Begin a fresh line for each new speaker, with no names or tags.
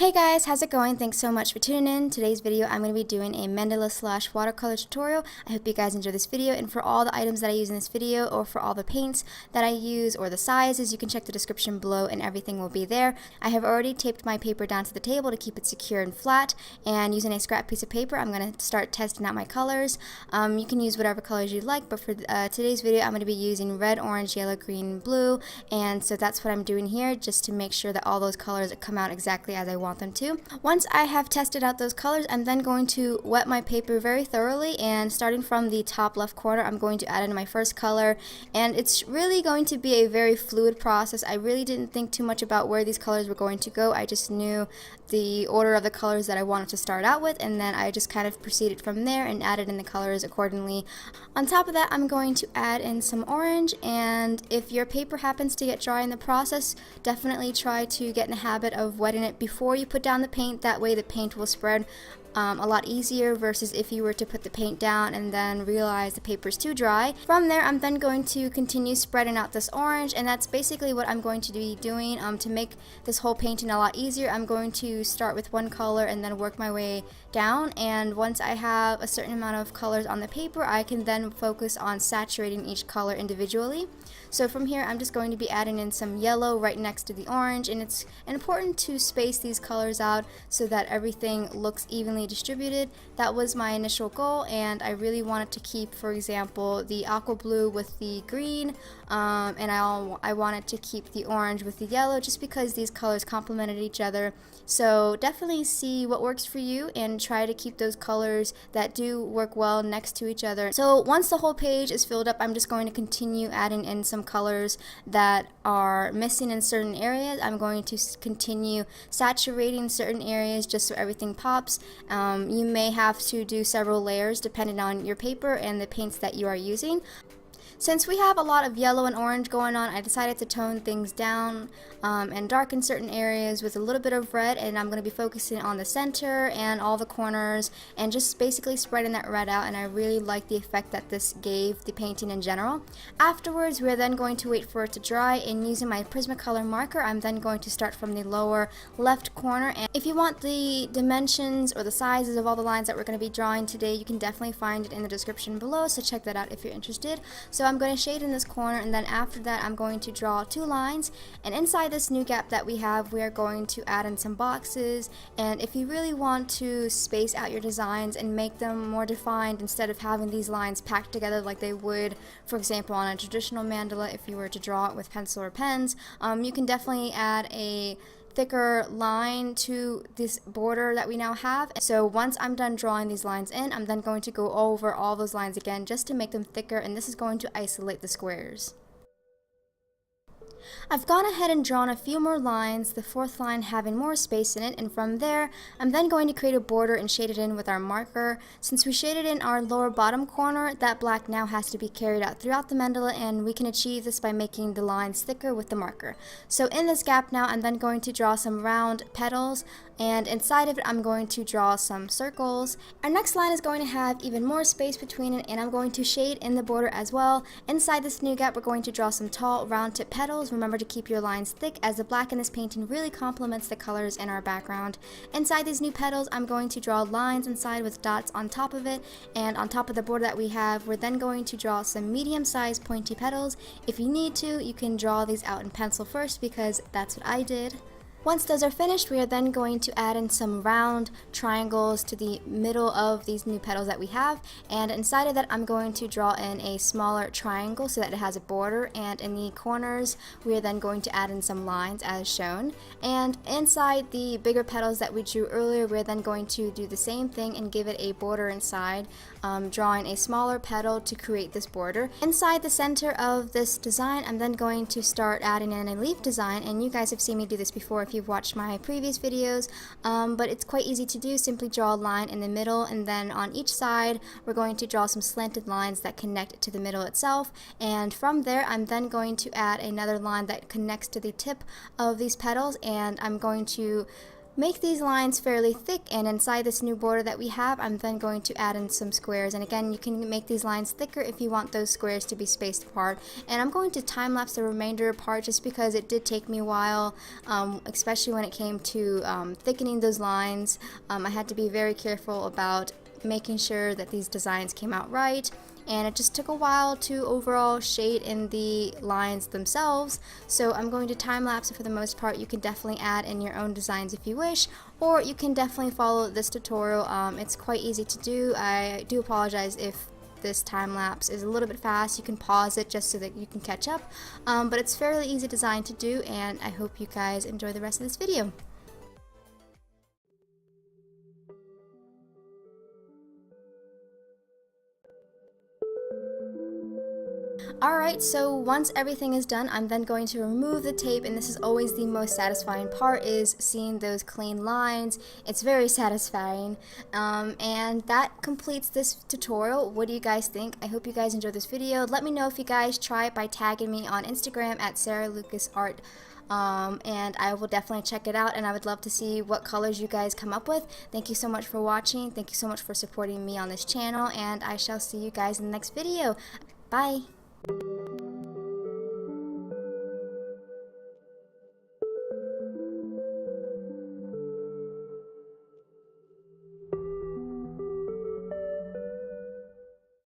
Hey guys, how's it going? Thanks so much for tuning in. Today's video I'm going to be doing a Mandala / watercolor tutorial. I hope you guys enjoy this video, and for all the items that I use in this video, or for all the paints that I use, or the sizes, you can check the description below and everything will be there. I have already taped my paper down to the table to keep it secure and flat, and using a scrap piece of paper I'm going to start testing out my colors. You can use whatever colors you'd like, but for today's video I'm going to be using red, orange, yellow, green, blue, and so that's what I'm doing here, just to make sure that all those colors come out exactly as I want them to. Once I have tested out those colors, I'm then going to wet my paper very thoroughly, and starting from the top left corner I'm going to add in my first color, and it's really going to be a very fluid process. I really didn't think too much about where these colors were going to go. I just knew the order of the colors that I wanted to start out with, and then I just kind of proceeded from there and added in the colors accordingly. On top of that, I'm going to add in some orange, and if your paper happens to get dry in the process, definitely try to get in the habit of wetting it before you put down the paint. That way the paint will spread a lot easier versus if you were to put the paint down and then realize the paper's too dry. From there, I'm then going to continue spreading out this orange, and that's basically what I'm going to be doing to make this whole painting a lot easier. I'm going to start with one color and then work my way down, and once I have a certain amount of colors on the paper, I can then focus on saturating each color individually. So from here, I'm just going to be adding in some yellow right next to the orange, and it's important to space these colors out so that everything looks evenly distributed. That was my initial goal, and I really wanted to keep, for example, the aqua blue with the green, and I wanted to keep the orange with the yellow just because these colors complemented each other. So definitely see what works for you and try to keep those colors that do work well next to each other. So once the whole page is filled up, I'm just going to continue adding in some colors that are missing in certain areas. I'm going to continue saturating certain areas just so everything pops. You may have to do several layers depending on your paper and the paints that you are using. Since we have a lot of yellow and orange going on, I decided to tone things down and darken certain areas with a little bit of red, and I'm going to be focusing on the center and all the corners and just basically spreading that red out, and I really like the effect that this gave the painting in general. Afterwards, we're then going to wait for it to dry, and using my Prismacolor marker, I'm then going to start from the lower left corner. And if you want the dimensions or the sizes of all the lines that we're going to be drawing today, you can definitely find it in the description below, so check that out if you're interested. So I'm going to shade in this corner, and then after that I'm going to draw two lines, and inside this new gap that we have, we are going to add in some boxes. And if you really want to space out your designs and make them more defined instead of having these lines packed together like they would, for example, on a traditional mandala if you were to draw it with pencil or pens, you can definitely add a thicker line to this border that we now have. So once I'm done drawing these lines in, I'm then going to go over all those lines again just to make them thicker, and this is going to isolate the squares. I've gone ahead and drawn a few more lines, the fourth line having more space in it, and from there I'm then going to create a border and shade it in with our marker. Since we shaded in our lower bottom corner, that black now has to be carried out throughout the mandala, and we can achieve this by making the lines thicker with the marker. So in this gap now, I'm then going to draw some round petals, and inside of it I'm going to draw some circles. Our next line is going to have even more space between it, and I'm going to shade in the border as well. Inside this new gap we're going to draw some tall round tip petals. Remember to keep your lines thick, as the black in this painting really complements the colors in our background. Inside these new petals I'm going to draw lines inside with dots on top of it, and on top of the border that we have, we're then going to draw some medium-sized pointy petals. If you need to, you can draw these out in pencil first, because that's what I did. Once those are finished, we are then going to add in some round triangles to the middle of these new petals that we have, and inside of that I'm going to draw in a smaller triangle so that it has a border, and in the corners we are then going to add in some lines as shown. And inside the bigger petals that we drew earlier, we're then going to do the same thing and give it a border inside, drawing a smaller petal to create this border. Inside the center of this design, I'm then going to start adding in a leaf design, and you guys have seen me do this before if you've watched my previous videos, but it's quite easy to do. Simply draw a line in the middle, and then on each side we're going to draw some slanted lines that connect to the middle itself, and from there I'm then going to add another line that connects to the tip of these petals, and I'm going to make these lines fairly thick, and inside this new border that we have, I'm then going to add in some squares. And again, you can make these lines thicker if you want those squares to be spaced apart. And I'm going to time lapse the remainder apart just because it did take me a while, especially when it came to thickening those lines. I had to be very careful about making sure that these designs came out right, and it just took a while to overall shade in the lines themselves. So I'm going to time lapse it for the most part. You can definitely add in your own designs if you wish, or you can definitely follow this tutorial. It's quite easy to do. I do apologize if this time lapse is a little bit fast. You can pause it just so that you can catch up, but it's fairly easy design to do, and I hope you guys enjoy the rest of this video. Alright, so once everything is done, I'm then going to remove the tape, and this is always the most satisfying part, is seeing those clean lines. It's very satisfying, and that completes this tutorial. What do you guys think? I hope you guys enjoyed this video. Let me know if you guys try it by tagging me on Instagram at SarahLucasArt. And I will definitely check it out, and I would love to see what colors you guys come up with. Thank you so much for watching. Thank you so much for supporting me on this channel, and I shall see you guys in the next video. Bye!